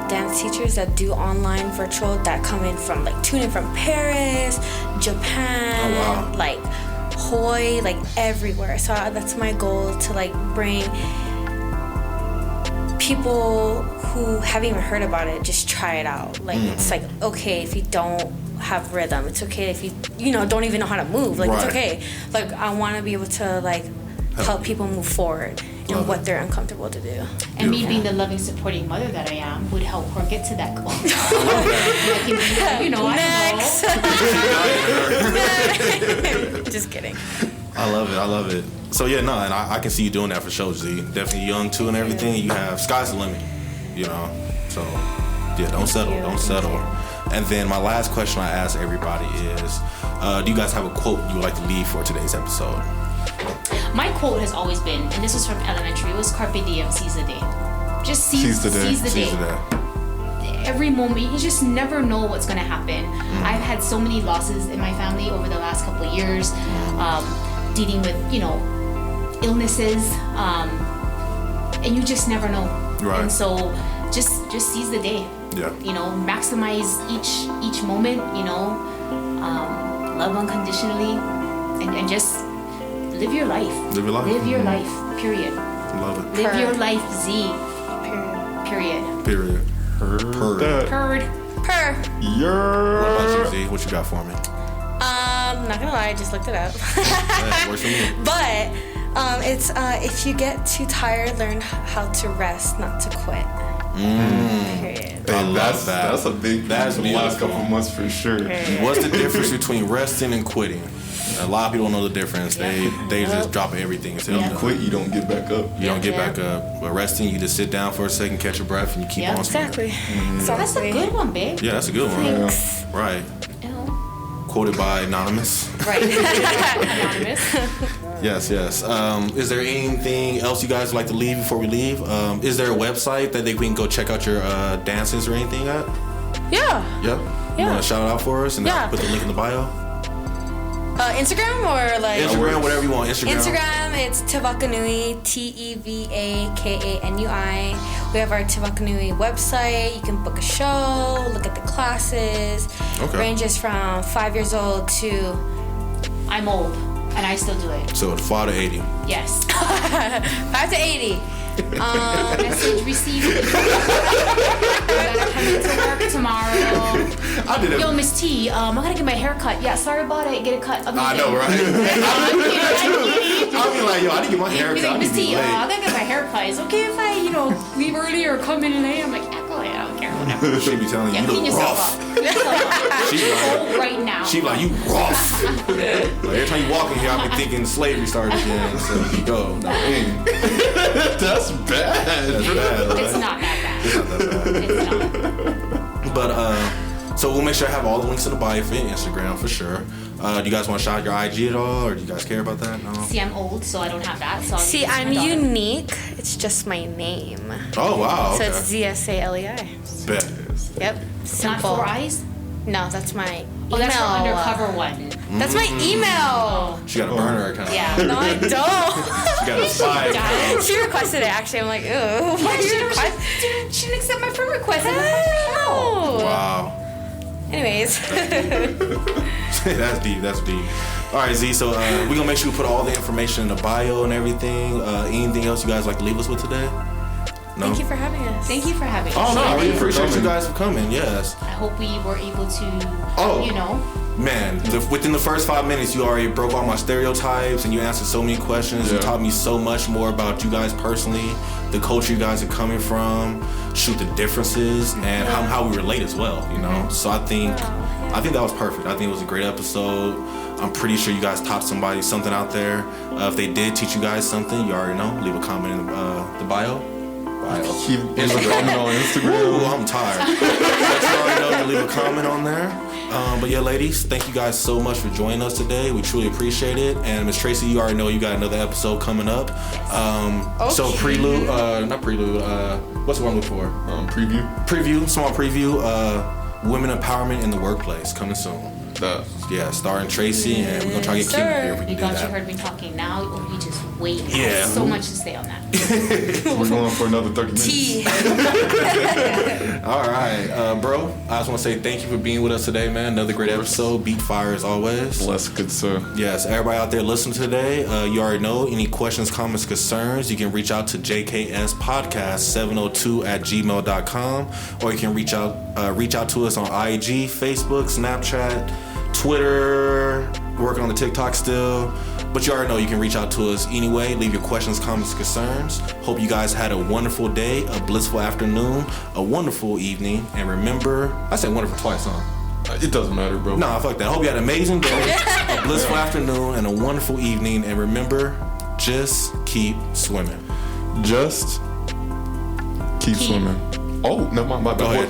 dance teachers that do online virtual that come in from like tune in from Paris, Japan, like Hawaii, like everywhere. So that's my goal, to like bring people who haven't even heard about it, just try it out. Like it's like okay if you don't have rhythm, it's okay if you know don't even know how to move, like it's okay. Like I want to be able to like help people move forward in what they're uncomfortable to do. And me being the loving, supporting mother that I am would help her get to that goal. You know, Next. I know. Just kidding. I love it. So yeah, no, and I can see you doing that for sure, Z. Definitely young too and everything. You have sky's the limit, you know. So yeah, don't settle. And then my last question I ask everybody is, do you guys have a quote you would like to leave for today's episode? My quote has always been, and this was from elementary, it was carpe diem, seize the day. Just seize the day. Every moment, you just never know what's gonna happen. I've had so many losses in my family over the last couple of years, dealing with, you know, illnesses, and you just never know. Right. And so just seize the day. Yeah. You know, maximize each moment, you know, love unconditionally, and just live your life. Live your life. Live your life, period. Love it. Live your life, Z. Period. Heard that. Heard. Per. What about you, Z? What you got for me? Not gonna lie, I just looked it up. Yeah, works for me. But it's if you get too tired, learn how to rest, not to quit. Period. I love that. That's a big That's thing for the last beautiful. couple months for sure. What's the difference between resting and quitting? A lot of people don't know the difference. They just drop everything until You quit, you don't get back up. You don't get back up. But resting, you just sit down for a second, catch your breath, and you keep on swimming. Exactly. So that's a good one, babe. Yeah, that's a good one. Thanks. Right. Ew. Quoted by Anonymous. Right. Anonymous. Yes. Is there anything else you guys would like to leave before we leave? Is there a website that we can go check out your dances or anything at? Yeah. Yep. You want to shout it out for us and I'll put the link in the bio? Instagram or like Instagram, whatever you want. Instagram, it's Tevakanui, Tevakanui. We have our Tevakanui website. You can book a show, look at the classes. Okay. Ranges from 5 years old to I'm old, and I still do it. So 5 to 80. Yes. 5 to 80. Message received. I gotta come into work tomorrow. I did it. Yo, Miss T, I gotta get my hair cut. Yeah, sorry about it. Get it cut. I know, right? I'll be like, yo, I didn't get my hair cut. Miss T, I gotta get my hair cut. It's okay if I, leave early or come in late. I'm like, yeah, go ahead. I don't care. Whatever. She be telling you, Yeah, you clean look yourself rough. up. She's old right now. She like, you rough. Like, every time you walk in here, I be thinking slavery started again. So you go. No, That's bad. that's bad. Right? It's not that bad. It's not that bad. It's not. But so we'll make sure I have all the links in the bio for your Instagram for sure. Do you guys want to shout out your IG at all, or do you guys care about that? No. See, I'm old, so I don't have that. So I'll See, use my I'm daughter. unique. It's just my name. Oh wow. So Okay. it's Zsalei. Bet. Yep. Not Simple. 4 eyes? No, that's my email. Oh, that's her undercover one. That's my email. She got a burner account. Yeah. No, I don't. She got a spy account. She requested it, actually. I'm like, ooh. Why did you request? She didn't accept my friend request. Hell. Wow. Anyways. That's deep. All right, Z. So we're gonna make sure we put all the information in the bio and everything. Anything else you guys like to leave us with today? No? Thank you for having us. Thank you for having us. Oh, no, I really Thank you for appreciate you coming. guys for coming, yes. I hope we were able to, Oh. you know. Man, within the first 5 minutes, you already broke all my stereotypes and you answered so many questions. You Yeah. taught me so much more about you guys personally, the culture you guys are coming from, the differences, and how we relate as well, you know? So I think that was perfect. I think it was a great episode. I'm pretty sure you guys taught something out there. If they did teach you guys something, you already know. Leave a comment in the bio. Keep in the comment on Instagram. Ooh, I'm tired. But you already know to leave a comment on there. But yeah, ladies, thank you guys so much for joining us today. We truly appreciate it. And Miss Tracy, you already know you got another episode coming up. So prelude, not prelude. What's the one I'm looking for? Preview. Small preview. Women empowerment in the workplace coming soon. Yeah, starring Tracy, and we're gonna try to get Kim here if we can You do got you that. heard me talking now, or you just wait. Yeah. There's so much to say on that. We're going for another 30 minutes. Tea. All right, bro. I just want to say thank you for being with us today, man. Another great episode. Beat fire as always. Bless, good sir. Yes, everybody out there listening today, you already know. Any questions, comments, concerns, you can reach out to jkspodcast702@gmail.com, or you can reach out to us on IG, Facebook, Snapchat, Twitter. Working on the TikTok still, but you already know you can reach out to us anyway. Leave your questions, comments, concerns. Hope you guys had a wonderful day, a blissful afternoon, a wonderful evening, and remember, I said wonderful twice, huh? It doesn't matter, bro. Nah, fuck that. I hope you had an amazing day, a blissful afternoon, and a wonderful evening. And remember, just keep swimming. Just keep swimming. Oh, never mind. My bad. Go ahead.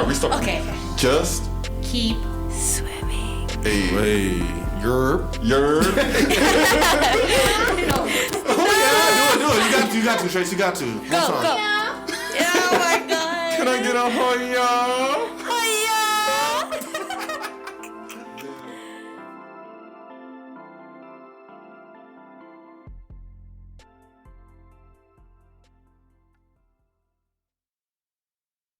Restart. Okay. Just Keep Swimming. Hey, your. Oh yeah, do it. You got to, Tracy. You got to. Go. Oh my God. Can I get a Hawaiian?